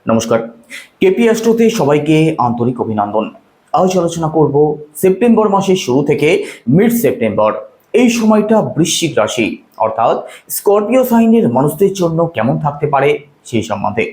নমস্কার। কেপি অ্যাস্ট্রোতে সবাইকে আন্তরিক অভিনন্দন। আজ আলোচনা করব সেপ্টেম্বর মাসের শুরু থেকে মিড সেপ্টেম্বর এই সময়টা বৃশ্চিক রাশি অর্থাৎ স্করপিও সাইনের মানুষদের জন্য কেমন থাকতে পারে সেই সম্বন্ধে।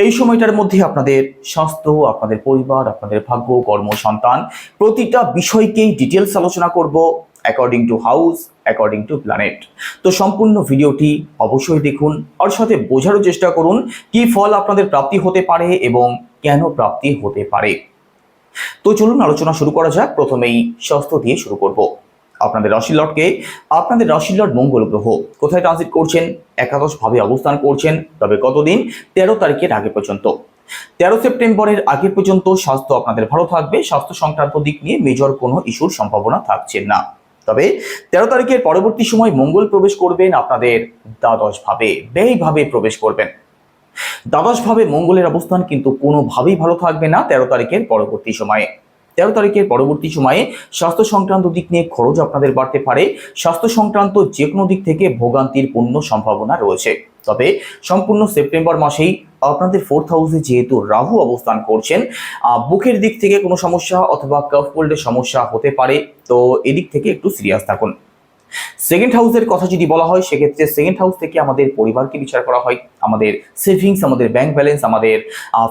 এই সময়টার মধ্যে আপনাদের স্বাস্থ্য, আপনাদের পরিবার, আপনাদের ভাগ্য, কর্ম, সন্তান প্রতিটা বিষয়কেই ডিটেলস আলোচনা করব according to house, according to planet. তো সম্পূর্ণ ভিডিওটি অবশ্যই দেখুন আর সাথে বোঝারও চেষ্টা করুন কি ফল আপনাদের প্রাপ্তি হতে পারে এবং কেন প্রাপ্তি হতে পারে। তো চলুন আলোচনা শুরু করা যাক। প্রথমেই স্বাস্থ্য দিয়ে শুরু করব। আপনাদের রাশি লর্ড মঙ্গল গ্রহ কোথায় ট্রানজিট করছেন? একাদশ ভাবে অবস্থান করছেন। তবে কতদিন? 13 তারিখের আগে পর্যন্ত। 13 সেপ্টেম্বরের আগে পর্যন্ত স্বাস্থ্য আপনাদের ভালো থাকবে। স্বাস্থ্য সংক্রান্ত দিক নিয়ে মেজর কোনো ইস্যুর সম্ভাবনা থাকছে না। তবে 13 তারিখের পরবর্তী সময় মঙ্গল প্রবেশ করবেন আপনাদের দ্বাদশ ভাবে, ব্যয়ভাবে প্রবেশ করবেন। দ্বাদশ ভাবে মঙ্গলের অবস্থান কিন্তু কোনোভাবেই ভালো থাকবে না 13 তারিখের পরবর্তী সময়ে। 13 তারিখের পরবর্তী সময়ে স্বাস্থ্য সংক্রান্ত দিক নিয়ে খরচ আপনাদের বাড়তে পারে। স্বাস্থ্য সংক্রান্ত যে কোনো দিক থেকে ভোগান্তির পূর্ণ সম্ভাবনা রয়েছে। তবে সম্পূর্ণ সেপ্টেম্বর মাসেই আপনাদের 4th হাউসে যেহেতু রাহু অবস্থান করছেন, বুকের দিক থেকে কোনো সমস্যা অথবা কাফ কোল্ডের সমস্যা হতে পারে। তো এদিক থেকে একটু সিরিয়াস থাকুন। সেকেন্ড হাউসের কথা যদি বলা হয় সেক্ষেত্রে সেকেন্ড হাউস থেকে আমাদের পরিবারকে বিচার করা হয়, আমাদের সেভিংস, আমাদের ব্যাংক ব্যালেন্স, আমাদের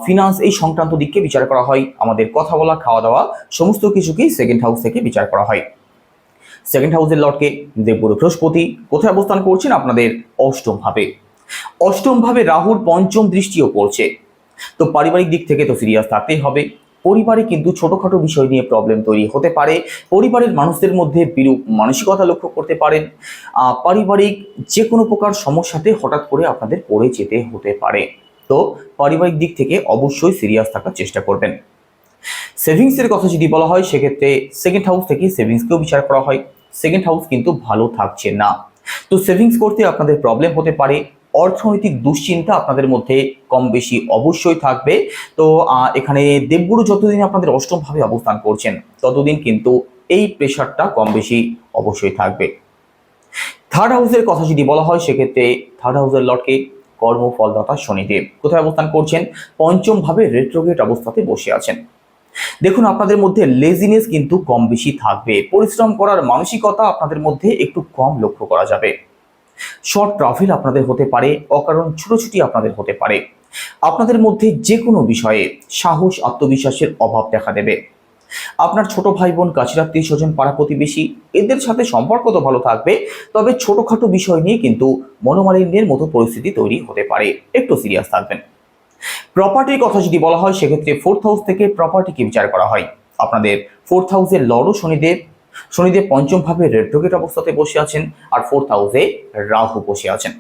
ফিনান্স এই সংক্রান্ত দিককে বিচার করা হয়, আমাদের কথা বলা, খাওয়া দাওয়া সমস্ত কিছুকেই সেকেন্ড হাউস থেকে বিচার করা হয়। সেকেন্ড হাউসের লর্ডকে দেবগুরু বৃহস্পতি কোথায় অবস্থান করছেন? আপনাদের অষ্টম ভাবে। অষ্টম ভাবে রাহুর পঞ্চম দৃষ্টিও পড়ছে। তো পারিবারিক দিক থেকে তো সিরিয়াস থাকতেই হবে। পরিবারে কিন্তু ছোটখাটো বিষয় নিয়ে প্রবলেম তৈরি হতে পারে। পরিবারের মানুষদের মধ্যে বিরূপ মানসিকতা লক্ষ্য করতে পারেন। পারিবারিক যে কোনো প্রকার সমস্যাতে হঠাৎ করে আপনাদের পড়ে যেতে হতে পারে। তো পারিবারিক দিক থেকে অবশ্যই সিরিয়াস থাকার চেষ্টা করবেন। সেভিংসের কথা যদি বলা হয় সেক্ষেত্রে সেকেন্ড হাউস থেকে সেভিংসকেও বিচার করা হয়। সেকেন্ড হাউস কিন্তু ভালো থাকছে না। তো সেভিংস করতে আপনাদের প্রবলেম হতে পারে। অর্থনৈতিক দুশ্চিন্তা আপনাদের মধ্যে কম বেশি অবশ্যই থাকবে। তো এখানে দেবগুরু যতদিন আপনাদের অষ্টম ভাবে অবস্থান করছেন ততদিন কিন্তু এই প্রেশারটা কম বেশি অবশ্যই থাকবে। থার্ড হাউসের কথা যদি বলা হয় সেক্ষেত্রে থার্ড হাউসের লর্ডকে কর্মফলদাতা শনিদেব কোথায় অবস্থান করছেন? পঞ্চম ভাবে রেট্রোগেট অবস্থাতে বসে আছেন। দেখুন, আপনাদের মধ্যে লেজিনেস কিন্তু কম বেশি থাকবে। পরিশ্রম করার মানসিকতা আপনাদের মধ্যে একটু কম লক্ষ্য করা যাবে। শর্ট ট্রাভেল আপনাদের হতে পারে, অকারণ ছুটোছুটি আপনাদের হতে পারে। আপনাদের মধ্যে যে কোনো বিষয়ে সাহস, আত্মবিশ্বাসের অভাব দেখা দেবে। আপনার ছোট ভাই বোন, কাছের আত্মীয় স্বজন, পাড়া প্রতিবেশী এদের সাথে সম্পর্ক তো ভালো থাকবে। তবে ছোটখাটো বিষয় নিয়ে কিন্তু মনোমালিন্যের মতো পরিস্থিতি তৈরি হতে পারে। একটু সিরিয়াস থাকবেন। প্রপার্টির কথা যদি বলা হয় সেক্ষেত্রে 4th হাউস থেকে প্রপার্টিকে বিচার করা হয়। আপনাদের 4th হাউসের লর্ড শনিদেব পঞ্চম ভাবে রেট্রোগেট অবস্থাতে বসে আছেন আর 4th হাউসে রাহু বসে আছেন।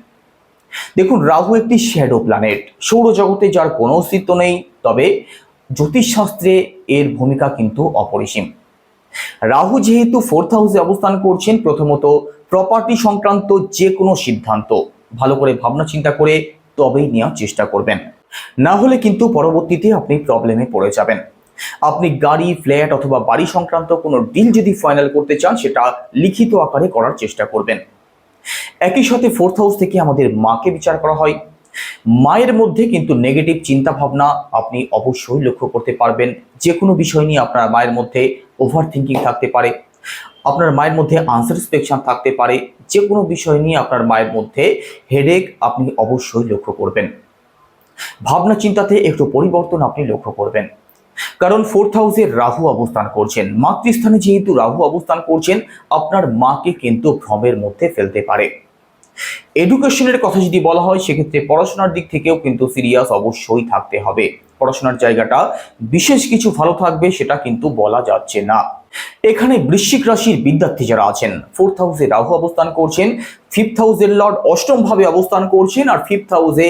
দেখুন, রাহু একটি শ্যাডো প্ল্যানেট, সৌরজগতে যার কোনো অস্তিত্ব নেই। তবে জ্যোতিষশাস্ত্রে এর ভূমিকা কিন্তু অপরিসীম। রাহু যেহেতু 4th হাউসে অবস্থান করছেন, প্রথমত প্রপার্টি সংক্রান্ত যে কোনো সিদ্ধান্ত ভালো করে ভাবনা চিন্তা করে তবেই নেওয়ার চেষ্টা করবেন। না হলে কিন্তু পরবর্তীতে আপনি প্রবলেমে পড়ে যাবেন। আপনি গাড়ি, ফ্ল্যাট অথবা বাড়ি সংক্রান্ত কোনো ডিল যদি ফাইনাল করতে চান সেটা লিখিত আকারে করার চেষ্টা করবেন। একই সাথে 4th হাউস থেকে আমাদের মাকে বিচার করা হয়। মায়ের মধ্যে কিন্তু নেগেটিভ চিন্তা ভাবনা আপনি অবশ্যই লক্ষ্য করতে পারবেন। যে কোনো বিষয় নিয়ে আপনার মায়ের মধ্যে ওভার থিঙ্কিং থাকতে পারে, আপনার মায়ের মধ্যে আনস্যাটিসফ্যাকশন থাকতে পারে। যে কোনো বিষয় নিয়ে আপনার মায়ের মধ্যে হেডেক আপনি অবশ্যই লক্ষ্য করবেন। ভাবনা চিন্তাতে একটু পরিবর্তন আপনি লক্ষ্য করবেন। কারণ 4th হাউসে রাহু অবস্থান করছেন, মাতৃস্থানে যেহেতু রাহু অবস্থান করছেন আপনার মাকে কিন্তু ভ্রমের মধ্যে ফেলতে পারে। এডুকেশনের কথা যদি বলা হয় সেক্ষেত্রে পড়াশোনার দিক থেকেও কিন্তু সিরিয়াস অবশ্যই থাকতে হবে। পড়াশোনার জায়গাটা বিশেষ কিছু ভালো থাকবে সেটা কিন্তু বলা যাচ্ছে না। এখানে বৃশ্চিক রাশির বিদ্যার্থী যারা আছেন 4th হাউসে রাহু অবস্থান করছেন, 5th হাউসের লর্ড অষ্টম ভাবে অবস্থান করছেন আর 5th হাউসে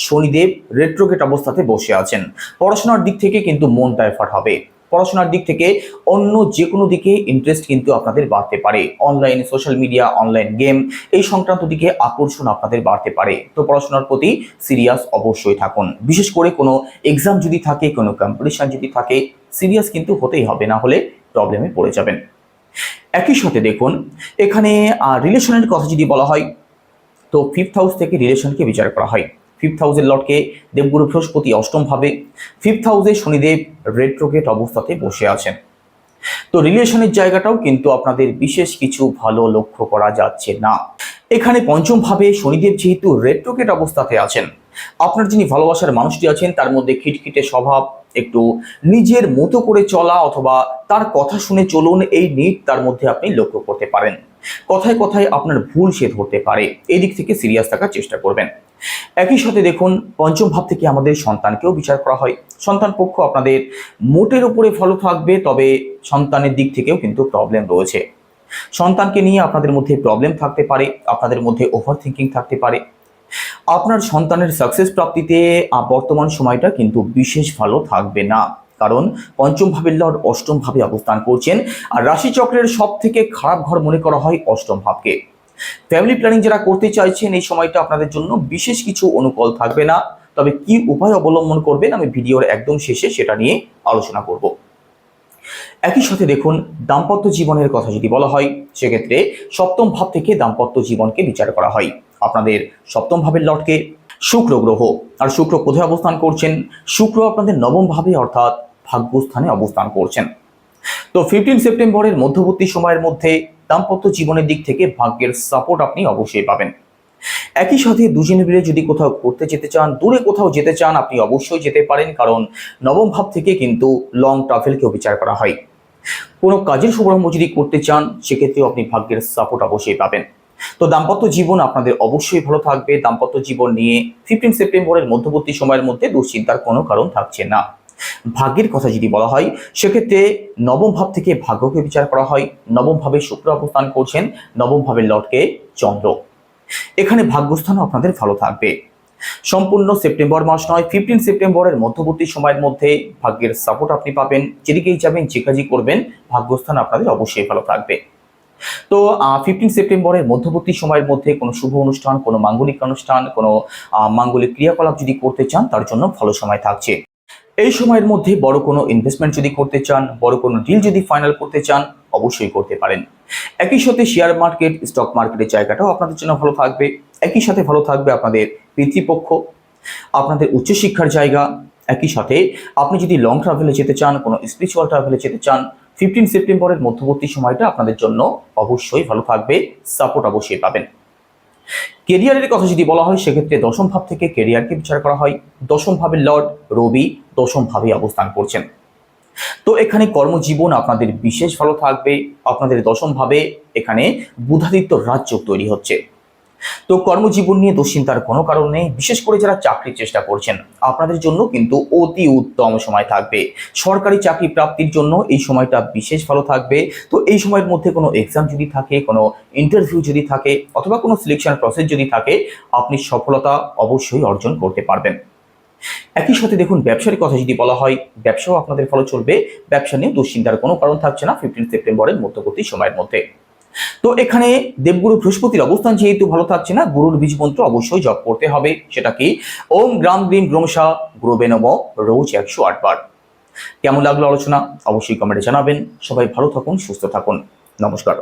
শনিদেব রেট্রোগেট অবস্থাতে বসে আছেন। পড়াশোনার দিক থেকে কিন্তু মন ডাইভার্ট হবে। পড়াশোনার দিক থেকে অন্য যে কোনো দিকে ইন্টারেস্ট কিন্তু আপনাদের বাড়তে পারে। Online social media, online game এই সংক্রান্ত দিকে আকর্ষণ আপনাদের বাড়তে পারে। তো পড়াশোনার প্রতি সিরিয়াস অবশ্যই থাকুন। বিশেষ করে কোনো এক্সাম যদি থাকে, কোনো কম্পিটিশন যদি থাকে, সিরিয়াস কিন্তু হতেই হবে, না হলে প্রবলেমে পড়ে যাবেন। একই সাথে দেখুন, এখানে রিলেশনের কথা যদি বলা হয় তো 5th হাউস থেকে রিলেশনকে বিচার করা হয়। ফিফথ হাউসের লর্ডকে দেবগুরু বৃহস্পতি অষ্টম ভাবে, ফিফথ হাউসে শনিদেব রেট্রোগেট অবস্থাতে বসে আছেন। তো রিলেশনের জায়গাটাও কিন্তু আপনাদের বিশেষ কিছু ভালো লক্ষ্য করা যাচ্ছে না। এখানে পঞ্চম ভাবে শনিদেব যেহেতু রেট্রোগেট অবস্থাতে আছেন, আপনার যিনি ভালোবাসার মানুষটি আছেন তার মধ্যে খিটখিটে স্বভাব, একটু নিজের মতো করে চলা অথবা তার কথা শুনে চলুন, এই নিট তার মধ্যে আপনি লক্ষ্য করতে পারেন। কথায় কথায় আপনার ভুল সে ধরতে পারে, এই দিক থেকে সিরিয়াস থাকার চেষ্টা করবেন। একই সাথে দেখুন পঞ্চম ভাব থেকে আমাদের সন্তানকেও বিচার করা হয়। সন্তান পক্ষ আপনাদের মোটের উপরে ভালো থাকবে, তবে সন্তানের দিক থেকেও কিন্তু প্রবলেম রয়েছে। সন্তানকে নিয়ে আপনাদের মধ্যে প্রবলেম থাকতে পারে, আপনাদের মধ্যে ওভার থিঙ্কিং থাকতে পারে। আপনার সন্তানের সাকসেস প্রাপ্তিতে বর্তমান সময়টা কিন্তু বিশেষ ভালো থাকবে না, কারণ পঞ্চম ভাবের লর্ড অষ্টম ভাবে অবস্থান করছেন। আর রাশিচক্রের সব থেকে খারাপ ঘর মনে করা হয় অষ্টম ভাবকে। ফ্যামিলি প্ল্যানিং যারা করতে চাইছেন এই সময়টা আপনাদের জন্য বিশেষ কিছু অনুকূল থাকবে না, তবে কি উপায় অবলম্বন করবেন আমি ভিডিওর একদম শেষে সেটা নিয়ে আলোচনা করব। একই সাথে দেখুন দাম্পত্য জীবনের কথা যদি বলা হয়, সেক্ষেত্রে সপ্তম ভাব থেকে দাম্পত্য জীবনকে বিচার করা হয়। আপনাদের সপ্তম ভাবের লর্ডকে শুক্র গ্রহ, আর শুক্র কোথায় অবস্থান করছেন? শুক্র আপনাদের নবম ভাবে অর্থাৎ ভাগ্যস্থানে অবস্থান করছেন। তো 15 সেপ্টেম্বরের মধ্যবর্তী সময়ের মধ্যে দাম্পত্য জীবনের দিক থেকে ভাগ্যের সাপোর্ট আপনি অবশ্যই পাবেন। একই সাথে দুজনে মিলে যদি কোথাও ঘুরতে যেতে চান, দূরে কোথাও যেতে চান, আপনি অবশ্যই যেতে পারেন, কারণ নবম ভাব থেকে কিন্তু লং ট্রাভেলকেও বিচার করা হয়। কোনো কাজের শুভারম্ভ যদি করতে চান, সেক্ষেত্রেও আপনি ভাগ্যের সাপোর্ট অবশ্যই পাবেন। তো দাম্পত্য জীবন আপনাদের অবশ্যই ভালো থাকবে। দাম্পত্য জীবন নিয়ে 15 সেপ্টেম্বরের মধ্যবর্তী সময়ের মধ্যে দুশ্চিন্তার কোনো কারণ থাকছে না। ভাগ্যের কথা যদি বলা হয়, সেক্ষেত্রে নবম ভাব থেকে ভাগ্যকে বিচার করা হয়। নবম ভাবে শুক্র অবস্থান করছেন, নবম ভাবের লর্ডকে চন্দ্র। এখানে ভাগ্যস্থানও আপনাদের ভালো থাকবে। সম্পূর্ণ সেপ্টেম্বর মাস নয়, 15 সেপ্টেম্বরের মধ্যবর্তী সময়ের মধ্যে ভাগ্যের সাপোর্ট আপনি পাবেন। যেদিকেই যাবেন, যে কাজই করবেন, ভাগ্যস্থান আপনাদের অবশ্যই ভালো থাকবে। তো 15 সেপ্টেম্বরের মধ্যবর্তী সময়ের মধ্যে কোনো শুভ অনুষ্ঠান, কোনো মাঙ্গলিক অনুষ্ঠান, কোনো মাঙ্গলিক ক্রিয়াকলাপ যদি করতে চান, তার জন্য ভালো সময় থাকছে। এই সময়ের মধ্যে বড় কোনো ইনভেস্টমেন্ট যদি করতে চান, বড় কোনো ডিল যদি ফাইনাল করতে চান, অবশ্যই করতে পারেন। একই সাথে শেয়ার মার্কেট, স্টক মার্কেটের জায়গাটাও আপনাদের জন্য ভালো থাকবে। একই সাথে ভালো থাকবে আপনাদের পিতৃপক্ষ, আপনাদের উচ্চশিক্ষার জায়গা। একই সাথে আপনি যদি লং ট্রাভেলে যেতে চান, কোনো স্পিরিচুয়াল ট্রাভেলে যেতে চান, 15 সেপ্টেম্বরের মধ্যবর্তী সময়টা আপনাদের জন্য অবশ্যই ভালো থাকবে, সাপোর্ট অবশ্যই পাবেন। কেরিয়ারের কথা যদি বলা হয়, সেক্ষেত্রে দশম ভাব থেকে কেরিয়ারকে বিচার করা হয়। দশম ভাবের লর্ড রবি দশম ভাবে অবস্থান করছেন। তো এখানে কর্মজীবন আপনাদের বিশেষ ভালো থাকবে। আপনাদের দশম ভাবে এখানে বুধাদিত্য রাজযোগ তৈরি হচ্ছে। তো কর্মজীবন নিয়ে দুশ্চিন্তার কোনো কারণ নেই। বিশেষ করে যারা চাকরির চেষ্টা করছেন, আপনাদের জন্য কিন্তু অতি উত্তম সময় থাকবে। সরকারি চাকরি প্রাপ্তির জন্য এই সময়টা বিশেষ ভালো থাকবে। তো এই সময়ের মধ্যে কোনো এক্সাম যদি থাকে, কোনো ইন্টারভিউ যদি থাকে, অথবা কোনো সিলেকশন প্রসেস যদি থাকে, আপনি সফলতা অবশ্যই অর্জন করতে পারবেন। একই সাথে দেখুন ব্যবসার কথা যদি বলা হয়, ব্যবসাও আপনাদের ভালো চলবে। ব্যবসা নিয়ে দুশ্চিন্তার কোনো কারণ থাকছে না 15 সেপ্টেম্বরের মধ্যবর্তী সময়ের মধ্যে। তো এখানে দেবগুরু বৃহস্পতির অবস্থান যেহেতু ভালো থাকছে না, গুরুর বীজ মন্ত্র অবশ্যই জপ করতে হবে। সেটা কি? ওম গ্রাম গ্রীম গ্রমশা গুরুবে নমঃ, রোজ 108 বার। কেমন লাগলো আলোচনা অবশ্যই কমেন্টে জানাবেন। সবাই ভালো থাকুন, সুস্থ থাকুন। নমস্কার।